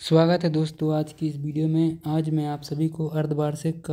स्वागत है दोस्तों आज की इस वीडियो में। आज मैं आप सभी को अर्धवार्षिक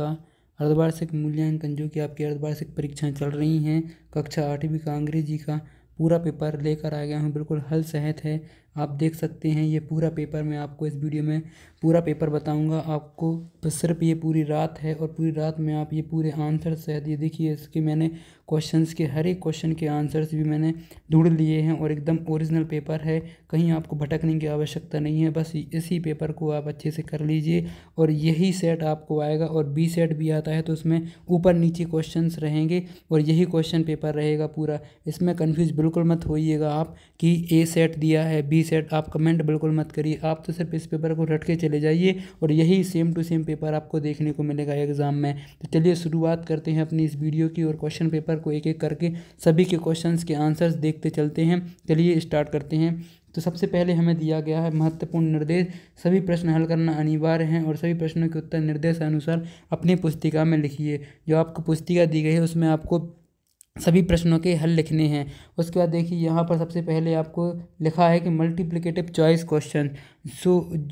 मूल्यांकन जो कि आपकी अर्धवार्षिक परीक्षाएं चल रही हैं कक्षा 8वीं का अंग्रेजी का पूरा पेपर लेकर आ गया हूं। बिल्कुल हल सहित है, आप देख सकते हैं ये पूरा पेपर। मैं आपको इस वीडियो में पूरा पेपर बताऊंगा। आपको सिर्फ ये पूरी रात है और पूरी रात में आप ये पूरे आंसर सहित ये देखिए, इसके मैंने क्वेश्चंस के हर एक क्वेश्चन के आंसर्स भी मैंने ढूंढ लिए हैं और एकदम ओरिजिनल पेपर है। कहीं आपको भटकने की आवश्यकता नहीं है, बस इसी पेपर को आप अच्छे से कर लीजिए और यही सेट आपको आएगा। और बी सेट भी आता है तो उसमें ऊपर नीचे क्वेश्चंस रहेंगे और यही क्वेश्चन पेपर रहेगा पूरा। इसमें कन्फ्यूज बिल्कुल मत होइएगा आप कि ए सेट दिया है बी सेट, आप कमेंट बिल्कुल मत करिए। आप तो सिर्फ इस पेपर को रट के चले जाइए और यही सेम टू सेम पेपर आपको देखने को मिलेगा एग्ज़ाम में। तो चलिए शुरुआत करते हैं अपनी इस वीडियो की और क्वेश्चन पेपर को एक एक करके सभी के क्वेश्चंस के आंसर्स देखते चलते हैं। चलिए स्टार्ट करते हैं। तो सबसे पहले हमें दिया गया है महत्वपूर्ण निर्देश, सभी प्रश्न हल करना अनिवार्य है और सभी प्रश्नों के उत्तर निर्देश अनुसार अपनी पुस्तिका में लिखिए। जो आपको पुस्तिका दी गई है उसमें आपको सभी प्रश्नों के हल लिखने हैं। उसके बाद देखिए यहाँ पर सबसे पहले आपको लिखा है कि मल्टीप्लिकेटिव चॉइस क्वेश्चन।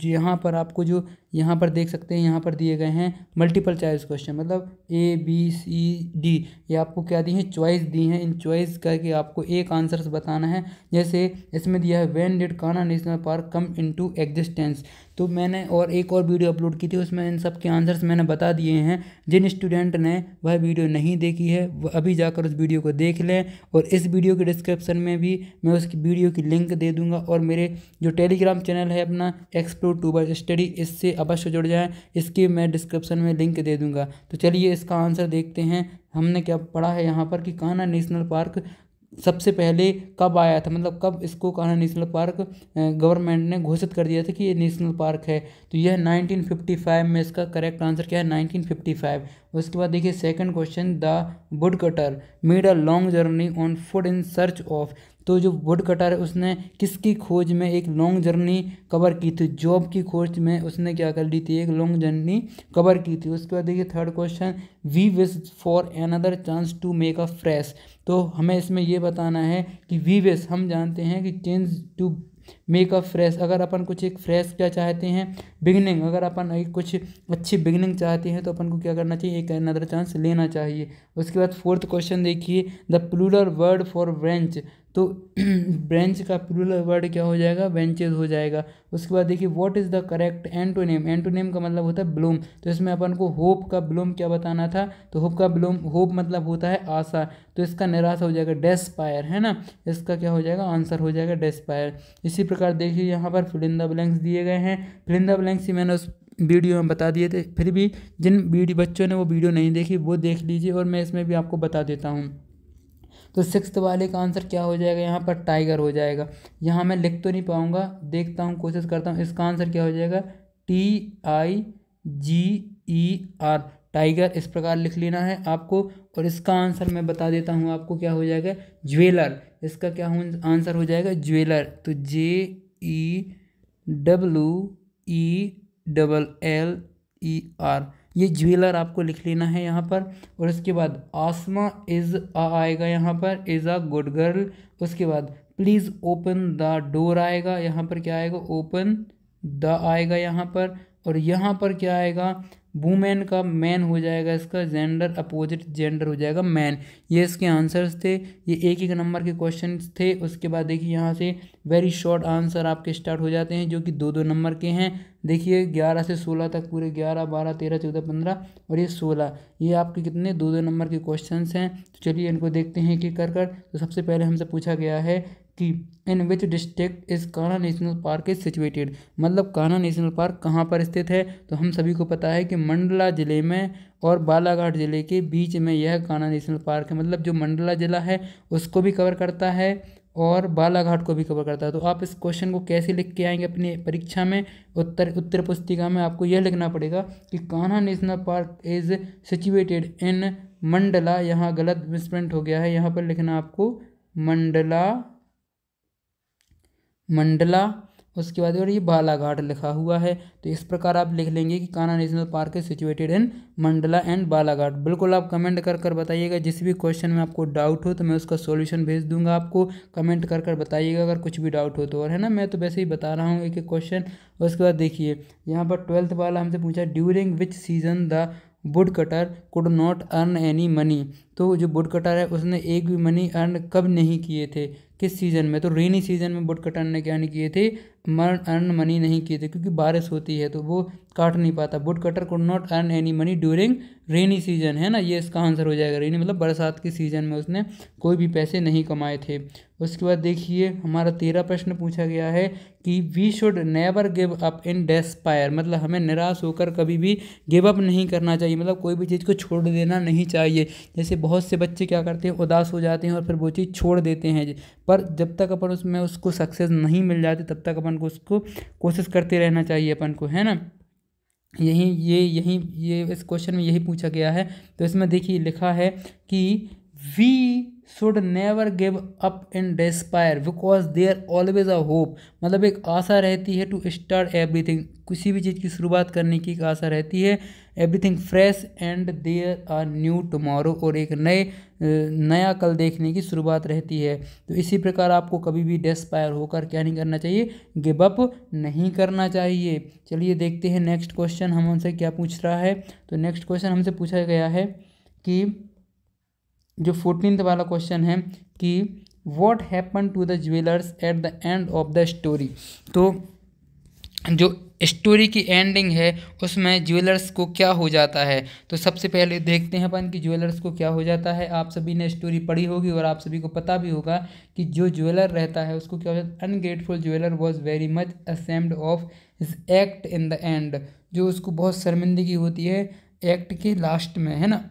यहाँ पर आपको जो यहाँ पर देख सकते हैं, यहाँ पर दिए गए हैं मल्टीपल चॉइस क्वेश्चन, मतलब ए बी सी डी, ये आपको क्या दी हैं, चॉइस दी हैं। इन चॉइस करके आपको एक आंसर्स बताना है। जैसे इसमें दिया है when did Kanha national park come into existence. तो मैंने और एक और वीडियो अपलोड की थी, उसमें इन सब के आंसर्स मैंने बता दिए हैं। जिन स्टूडेंट ने वह वीडियो नहीं देखी है वह अभी जाकर उस वीडियो को देख लें और इस वीडियो के डिस्क्रिप्शन में भी मैं उसकी वीडियो की लिंक दे दूंगा। और मेरे जो टेलीग्राम चैनल है अपना एक्सप्लोर टूबर स्टडी, इससे अवश्य जुड़ जाएं, इसकी मैं डिस्क्रिप्शन में लिंक दे दूंगा। तो चलिए इसका आंसर देखते हैं। हमने क्या पढ़ा है यहाँ पर कि कान्हा नेशनल पार्क सबसे पहले कब आया था, मतलब कब इसको कान्हा नेशनल पार्क गवर्नमेंट ने घोषित कर दिया था कि ये नेशनल पार्क है। तो यह 1955 में, इसका करेक्ट आंसर क्या है, 1955। उसके बाद देखिए second question, the wood cutter made a long journey on foot in search of. तो जो वुड कटर है उसने किसकी खोज में एक लॉन्ग जर्नी कवर की थी, जॉब की खोज में उसने क्या कर ली थी, एक लॉन्ग जर्नी कवर की थी। उसके बाद देखिए third question, we wish for another chance to make a fresh. तो हमें इसमें ये बताना है कि वी विश, हम जानते हैं कि change to make a fresh, अगर अपन कुछ एक फ्रेश क्या चाहते हैं, बिगनिंग, अगर अपन एक कुछ अच्छी बिगनिंग चाहते हैं तो अपन को क्या करना चाहिए, एक अनदर चांस लेना चाहिए। उसके बाद फोर्थ क्वेश्चन देखिए, the plural word for bench. तो ब्रेंच का प्लूरल वर्ड क्या हो जाएगा, बेंचेज हो जाएगा। उसके बाद देखिए what is the correct antonym. Antonym का मतलब होता है ब्लूम। तो इसमें अपन को होप का ब्लूम क्या बताना था, तो होप का ब्लूम, होप मतलब होता है आशा, तो इसका निराशा हो जाएगा डेस्पायर, है ना। इसका क्या हो जाएगा, आंसर हो जाएगा डेस्पायर। इसी प्रकार देखिए यहाँ पर फिल इन द ब्लैंक्स दिए गए हैं। फिल इन द ब्लैंक्स ही मैंने उस वीडियो में बता दिए थे, फिर भी जिन बच्चों ने वो वीडियो नहीं देखी वो देख लीजिए और मैं इसमें भी आपको बता देता हूँ। तो सिक्स्थ वाले का आंसर क्या हो जाएगा, यहाँ पर टाइगर हो जाएगा। यहाँ मैं लिख तो नहीं पाऊँगा, देखता हूँ, कोशिश करता हूँ। इसका आंसर क्या हो जाएगा, TIGER, टाइगर, इस प्रकार लिख लेना है आपको। और इसका आंसर मैं बता देता हूँ आपको, क्या हो जाएगा, ज्वेलर। इसका क्या आंसर हो जाएगा, ज्वेलर। तो JEWELLER, ये ज्वेलर आपको लिख लेना है यहाँ पर। और उसके बाद आसमा इज़ आएगा यहाँ पर, इज़ अ गुड गर्ल। उसके बाद प्लीज़ ओपन द डोर आएगा, यहाँ पर क्या आएगा, ओपन द आएगा यहाँ पर। और यहाँ पर क्या आएगा, वुमेन का मैन हो जाएगा, इसका जेंडर अपोजिट जेंडर हो जाएगा मैन। ये इसके आंसर्स थे, ये एक एक नंबर के क्वेश्चन थे। उसके बाद देखिए यहाँ से वेरी शॉर्ट आंसर आपके स्टार्ट हो जाते हैं जो कि 2-2 नंबर के हैं। देखिए 11 से 16 तक पूरे 11, 12, 13, 14, 15 और ये 16, ये आपके कितने 2-2 नंबर के क्वेश्चंस हैं। तो चलिए इनको देखते हैं कि कर। तो सबसे पहले हमसे पूछा गया है कि in which district is Kanha national park is situated, मतलब कान्हा नेशनल पार्क कहाँ पर स्थित है। तो हम सभी को पता है कि मंडला जिले में और बालाघाट जिले के बीच में यह कान्हा नेशनल पार्क है। मतलब जो मंडला जिला है उसको भी कवर करता है और बालाघाट को भी कवर करता है। तो आप इस क्वेश्चन को कैसे लिख के आएंगे अपनी परीक्षा में, उत्तर पुस्तिका में आपको यह लिखना पड़ेगा कि Kanha national park is situated in Mandla. यहाँ गलत मिसप्रिंट हो गया है, यहाँ पर लिखना आपको मंडला उसके बाद और ये बालाघाट लिखा हुआ है। तो इस प्रकार आप लिख लेंगे कि Kanha national park is situated in Mandla and Balaghat. बिल्कुल आप कमेंट कर कर बताइएगा, जिस भी क्वेश्चन में आपको डाउट हो तो मैं उसका सॉल्यूशन भेज दूंगा आपको, कमेंट कर कर बताइएगा अगर कुछ भी डाउट हो तो। और है ना, मैं तो वैसे ही बता रहा हूँ एक एक क्वेश्चन। उसके बाद देखिए यहाँ पर 12th वाला हमसे पूछा, during which season the wood cutter could not earn any money. तो जो वुड कटर है उसने एक भी मनी अर्न कब नहीं किए थे, किस सीज़न में? तो रेनी सीजन में वुड कटर ने क्या नहीं किए थे, अर्न मनी नहीं किए थे, क्योंकि बारिश होती है तो वो काट नहीं पाता। Would cutter could not earn any money during rainy season, है ना, ये इसका आंसर हो जाएगा। रेनी मतलब बरसात के सीजन में उसने कोई भी पैसे नहीं कमाए थे। उसके बाद देखिए हमारा 13 प्रश्न पूछा गया है कि we should never give up in despair, मतलब हमें निराश होकर कभी भी गिव अप नहीं करना चाहिए, मतलब कोई भी चीज़ को छोड़ देना नहीं चाहिए। जैसे बहुत से बच्चे क्या करते हैं, उदास हो जाते हैं और फिर वो चीज़ छोड़ देते हैं, पर जब तक अपन उसमें उसको सक्सेस नहीं मिल जाती तब तक अपन को उसको कोशिश करते रहना चाहिए अपन को, है ना। ये इस क्वेश्चन में यही पूछा गया है। तो इसमें देखिए लिखा है कि we should never give up in despair because there always a hope, मतलब एक आशा रहती है टू स्टार्ट एवरीथिंग, किसी भी चीज़ की शुरुआत करने की एक आशा रहती है, everything fresh and there are new tomorrow, और एक नया कल देखने की शुरुआत रहती है। तो इसी प्रकार आपको कभी भी डेस्पायर होकर क्या नहीं करना चाहिए, गिव अप नहीं करना चाहिए। चलिए देखते हैं नेक्स्ट क्वेश्चन हम हमसे क्या पूछ रहा है। तो नेक्स्ट क्वेश्चन हमसे पूछा गया है कि जो 14th वाला क्वेश्चन है कि what happen to the jewellers at the end of the story. तो जो स्टोरी की एंडिंग है उसमें ज्वेलर्स को क्या हो जाता है। तो सबसे पहले देखते हैं अपन कि ज्वेलर्स को क्या हो जाता है। आप सभी ने स्टोरी पढ़ी होगी और आप सभी को पता भी होगा कि जो ज्वेलर रहता है उसको क्या हो जाता है, ungrateful jeweller was very much ashamed of his act in the end, जो उसको बहुत शर्मिंदगी होती है एक्ट के लास्ट में, है ना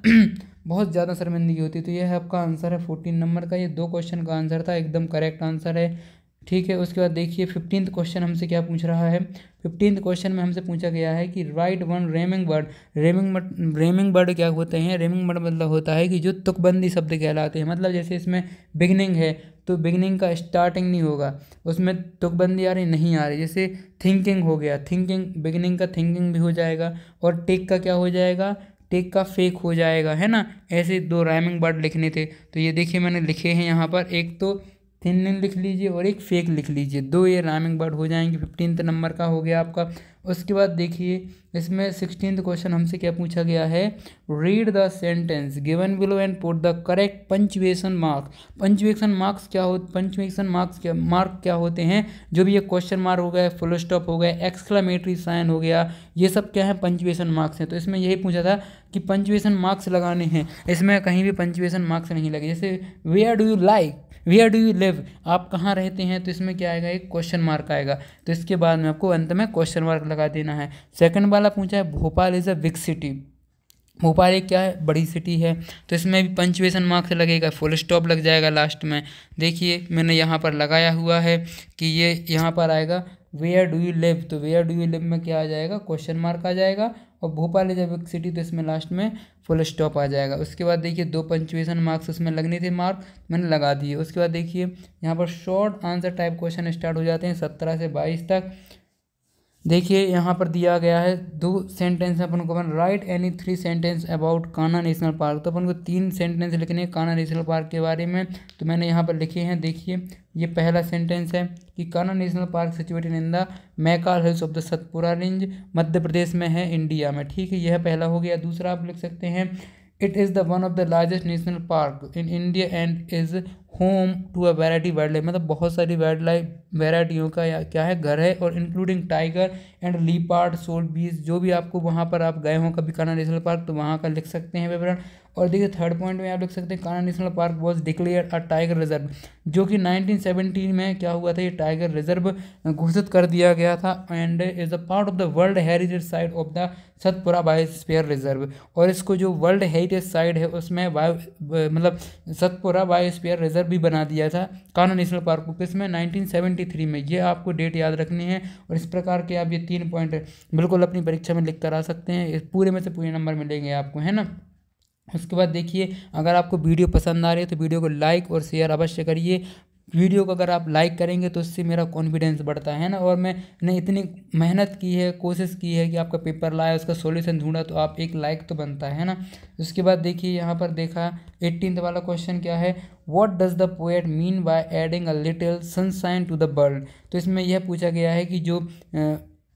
बहुत ज़्यादा शर्मिंदगी होती है। तो यह है आपका आंसर है 14 नंबर का, ये 2 क्वेश्चन का आंसर था, एकदम करेक्ट आंसर है, ठीक है। उसके बाद देखिए 15th क्वेश्चन हमसे क्या पूछ रहा है। 15th क्वेश्चन में हमसे पूछा गया है कि राइट वन रेमिंग वर्ड। रेमिंग वर्ड क्या होते हैं, रेमिंग वर्ड मतलब होता है कि जो तुकबंदी शब्द कहलाते हैं, मतलब जैसे इसमें बिगनिंग है तो बिगनिंग का स्टार्टिंग नहीं होगा, उसमें तुकबंदी आ रही नहीं आ रही। जैसे थिंकिंग हो गया, थिंकिंग बिगनिंग का थिंकिंग भी हो जाएगा, और टेक का क्या हो जाएगा, टेक का फेक हो जाएगा, है ना। ऐसे 2 राइमिंग वर्ड लिखने थे, तो ये देखिए मैंने लिखे हैं यहाँ पर, एक तो थिनिंग लिख लीजिए और एक फेक लिख लीजिए, 2 ये राइमिंग वर्ड हो जाएंगे। 15th नंबर का हो गया आपका। उसके बाद देखिए इसमें 16th क्वेश्चन हमसे क्या पूछा गया है, read the sentence given below and put the correct punctuation mark. Punctuation marks क्या हो, पंचुएशन मार्क्स क्या मार्क क्या होते हैं, जो भी ये क्वेश्चन मार्क हो गया, फुल स्टॉप हो गया, एक्सक्लेमेटरी साइन हो गया, ये सब क्या है, पंचुएशन मार्क्स हैं। तो इसमें यही पूछा था कि पंचुएशन मार्क्स लगाने हैं, इसमें कहीं भी पंचुएशन मार्क्स नहीं लगे। जैसे where do you like, where do you live, आप कहाँ रहते हैं, तो इसमें क्या आएगा, एक क्वेश्चन मार्क आएगा, तो इसके बाद में आपको अंत में क्वेश्चन मार्क लगा देना है। सेकंड वाला पूछा है Bhopal is a big city, Bhopal एक क्या है, बड़ी सिटी है, तो इसमें भी पंचुएशन मार्क्स लगेगा, फुल स्टॉप लग जाएगा लास्ट में। देखिए मैंने यहाँ पर लगाया हुआ है कि ये यहाँ पर आएगा वेयर डू यू लिव, तो वेयर डू यू लिव में क्या आ जाएगा, क्वेश्चन मार्क आ जाएगा, और Bhopal is a big city तो इसमें लास्ट में फुल स्टॉप आ जाएगा। उसके बाद देखिए 2 पंचुएशन मार्क्स उसमें लगने थे, मार्क मैंने लगा दिए। उसके बाद देखिए यहाँ पर short answer type question start हो जाते हैं 17 से 22 तक। देखिए यहाँ पर दिया गया है 2 सेंटेंस अपन को, अपन write any 3 sentence about Kanha national park. तो अपन को 3 सेंटेंस लिखने हैं कान्हा नेशनल पार्क के बारे में, तो मैंने यहाँ पर लिखे हैं। देखिए ये पहला सेंटेंस है कि Kanha national park situated in the Maikal hills of the Satpura range, Madhya Pradesh में है, इंडिया में, ठीक है, यह पहला हो गया। दूसरा आप लिख सकते हैं it is the one of the largest national park in India and is home to a variety wild life, मतलब बहुत सारी वाइल्ड लाइफ वैरायटियों का क्या है, घर है, और इंक्लूडिंग टाइगर एंड लीपार्ड सोल बीस, जो भी आपको वहाँ पर आप गए हों कभी कान्हा नेशनल पार्क तो वहाँ का लिख सकते हैं विवरण। और देखिए थर्ड पॉइंट में आप लिख सकते हैं Kanha national park was declare a tiger reserve, जो कि 1917 में क्या हुआ था, ये टाइगर रिजर्व घोषित कर दिया गया था, and is a part of the world heritage site of the Satpura biosphere reserve. और इसको जो वर्ल्ड हेरिटेज साइट है उसमें मतलब सतपुरा बायोस्फीयर रिजर्व भी बना दिया था कान्हा नेशनल पार्क को, किसमें 1973 में, ये आपको डेट याद रखनी है। और इस प्रकार के आप ये 3 पॉइंट बिल्कुल अपनी परीक्षा में लिख कर आ सकते हैं, इस पूरे में से पूरे नंबर मिलेंगे आपको, है ना। उसके बाद देखिए अगर आपको वीडियो पसंद आ रही है तो वीडियो को लाइक और शेयर अवश्य करिए। वीडियो को अगर आप लाइक करेंगे तो उससे मेरा कॉन्फिडेंस बढ़ता है ना, और मैंने इतनी मेहनत की है, कोशिश की है कि आपका पेपर लाया, उसका सॉल्यूशन ढूंढा, तो आप एक लाइक तो बनता है ना। उसके बाद देखिए यहाँ पर देखा 18th वाला क्वेश्चन क्या है, what does the poet mean by adding a little sunshine to the world. तो इसमें यह पूछा गया है कि जो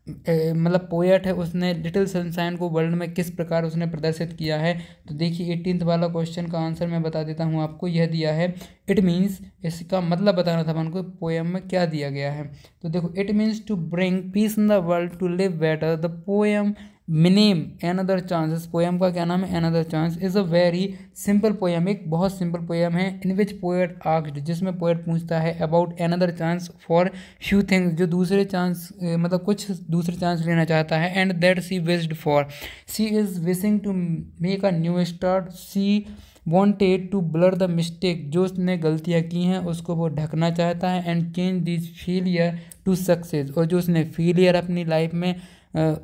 मतलब पोएट है उसने लिटिल सनशाइन को वर्ल्ड में किस प्रकार उसने प्रदर्शित किया है। तो देखिए 18th वाला क्वेश्चन का आंसर मैं बता देता हूँ आपको, यह दिया है इट मीन्स, इसका मतलब बताना था हमको पोएम में क्या दिया गया है। तो देखो it means to bring peace in the world to live better. The poem name another chance, इस पोएम का क्या नाम है, another chance, is a very simple poem, एक बहुत सिंपल पोएम है। इन विच पोएट आस्क्ड, जिसमें पोएट पूछता है about another chance for few things, जो दूसरे चांस मतलब कुछ दूसरे चांस लेना चाहता है। And that she wished for, she is wishing to make a new start, she wanted to blur the mistake, जो उसने गलतियाँ की हैं उसको वो ढकना चाहता है। And change this failure to success, और जो उसने फेलियर अपनी लाइफ में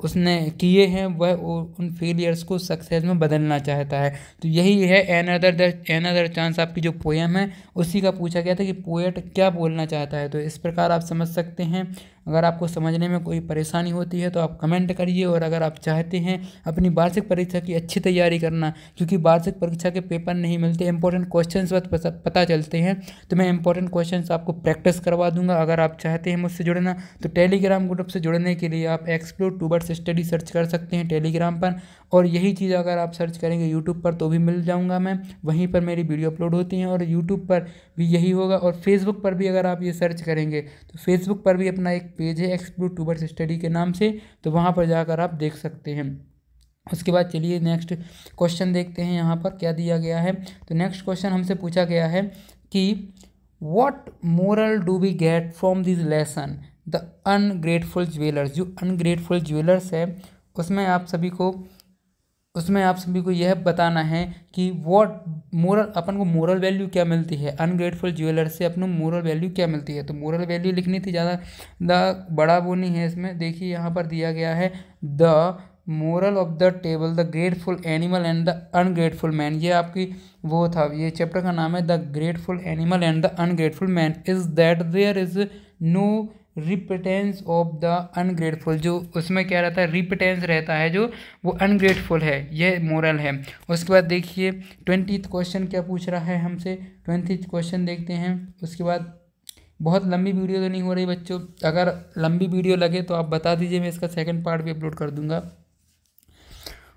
उसने किए हैं वह उन फेलियर्स को सक्सेस में बदलना चाहता है। तो यही है एनदर चांस, आपकी जो पोएम है उसी का पूछा गया था कि पोएट क्या बोलना चाहता है। तो इस प्रकार आप समझ सकते हैं। अगर आपको समझने में कोई परेशानी होती है तो आप कमेंट करिए, और अगर आप चाहते हैं अपनी वार्षिक परीक्षा की अच्छी तैयारी करना, क्योंकि वार्षिक परीक्षा के पेपर नहीं मिलते, इंपॉर्टेंट क्वेश्चंस पता चलते हैं, तो मैं इंपॉर्टेंट क्वेश्चंस आपको प्रैक्टिस करवा दूंगा। अगर आप चाहते हैं मुझसे जुड़ना तो टेलीग्राम ग्रुप से जुड़ने के लिए आप एक्सप्लोर टूवर्ड्स स्टडी सर्च कर सकते हैं टेलीग्राम पर, और यही चीज़ अगर आप सर्च करेंगे यूट्यूब पर तो भी मिल जाऊँगा मैं, वहीं पर मेरी वीडियो अपलोड होती हैं, और यूट्यूब पर भी यही होगा, और फेसबुक पर भी अगर आप ये सर्च करेंगे तो फेसबुक पर भी अपना एक पेज है एक्सप्लोर टूवर्ड्स स्टडी के नाम से, तो वहाँ पर जाकर आप देख सकते हैं। उसके बाद चलिए नेक्स्ट क्वेश्चन देखते हैं यहाँ पर क्या दिया गया है। तो नेक्स्ट क्वेश्चन हमसे पूछा गया है कि what moral do we get from this lesson the ungrateful jewellers. जो अनग्रेटफुल ज्वेलर्स है उसमें आप सभी को यह बताना है कि व्हाट मोरल, अपन को मोरल वैल्यू क्या मिलती है, अनग्रेटफुल ज्वेलर से अपन को मोरल वैल्यू क्या मिलती है। तो मोरल वैल्यू लिखनी थी, ज़्यादा बड़ा वो नहीं है इसमें। देखिए यहाँ पर दिया गया है the moral of the fable the grateful animal and the ungrateful man. ये आपकी वो था, ये चैप्टर का नाम है the grateful animal and the ungrateful man, is that there is no repentance of the ungrateful. जो उसमें क्या रहता है, रिपिटेंस रहता है, जो वो अनग्रेटफुल है, यह मोरल है। उसके बाद देखिए 20th क्वेश्चन क्या पूछ रहा है हमसे, 20th क्वेश्चन देखते हैं। उसके बाद बहुत लंबी वीडियो तो नहीं हो रही बच्चों, अगर लंबी वीडियो लगे तो आप बता दीजिए, मैं इसका सेकंड पार्ट भी अपलोड कर दूंगा।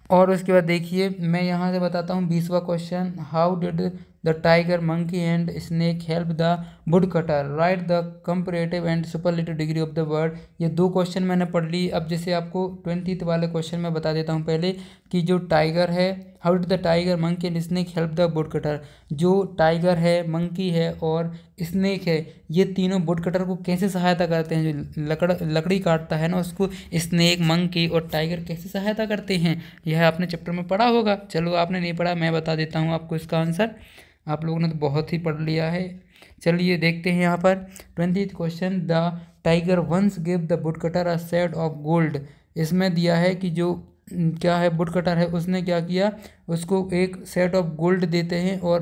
और उसके बाद देखिए मैं यहाँ से बताता हूँ 20वां question, how did the tiger monkey and snake help the woodcutter, write the comparative and superlative degree of the word. ये दो क्वेश्चन मैंने पढ़ ली। अब जैसे आपको 20th वाले क्वेश्चन में बता देता हूँ पहले कि जो टाइगर है, how did the tiger monkey and snake help the would cutter. जो टाइगर है, मंकी है और स्नेक है, ये तीनों वुड कटर को कैसे सहायता करते हैं, जो लकड़ी काटता है ना उसको स्नेक, मंकी और टाइगर कैसे सहायता करते हैं, यह आपने चैप्टर में पढ़ा होगा। चलो आपने नहीं पढ़ा, मैं बता देता हूँ आपको इसका आंसर, आप लोगों ने तो बहुत ही पढ़ लिया है। चलिए देखते हैं यहाँ पर 20th question, the tiger once give the woodcutter a set of gold. इसमें दिया है कि जो क्या है वुड कटर है उसने क्या किया, उसको एक सेट ऑफ गोल्ड देते हैं, और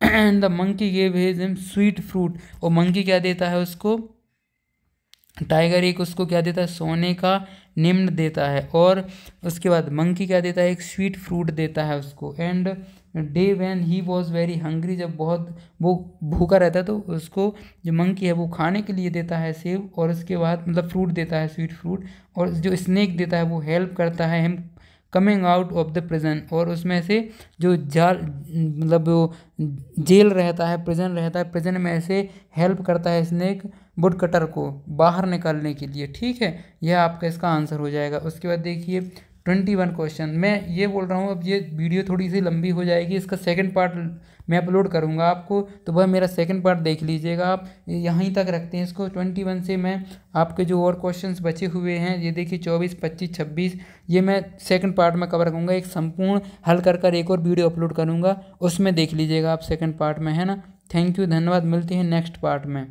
the monkey gave him sweet fruit, और मंकी क्या देता है उसको, टाइगर एक उसको क्या देता है, सोने का निम्न देता है, और उसके बाद मंकी क्या देता है, एक स्वीट फ्रूट देता है उसको। And day when he was very hungry, जब बहुत वो भूखा रहता है तो उसको जो मंकी है वो खाने के लिए देता है सेब, और उसके बाद मतलब फ्रूट देता है, स्वीट फ्रूट। और जो स्नेक देता है वो हेल्प करता है him coming out of the prison, और उसमें से जो जाल मतलब वो जेल रहता है, प्रिजन रहता है, प्रिजन में से हेल्प करता है स्नेक वुड कटर को बाहर निकालने के लिए। ठीक है, यह आपका इसका आंसर हो जाएगा। उसके बाद देखिए 21 क्वेश्चन, मैं ये बोल रहा हूँ अब ये वीडियो थोड़ी सी लंबी हो जाएगी, इसका सेकंड पार्ट मैं अपलोड करूँगा आपको, तो वह मेरा सेकंड पार्ट देख लीजिएगा आप। यहीं तक रखते हैं इसको, 21 से मैं आपके जो और क्वेश्चंस बचे हुए हैं, ये देखिए 24, 25, 26, ये मैं सेकंड पार्ट में कवर करूँगा, एक संपूर्ण हल कर एक और वीडियो अपलोड करूँगा, उसमें देख लीजिएगा आप सेकंड पार्ट में, है ना। थैंक यू, धन्यवाद, मिलते हैं नेक्स्ट पार्ट में।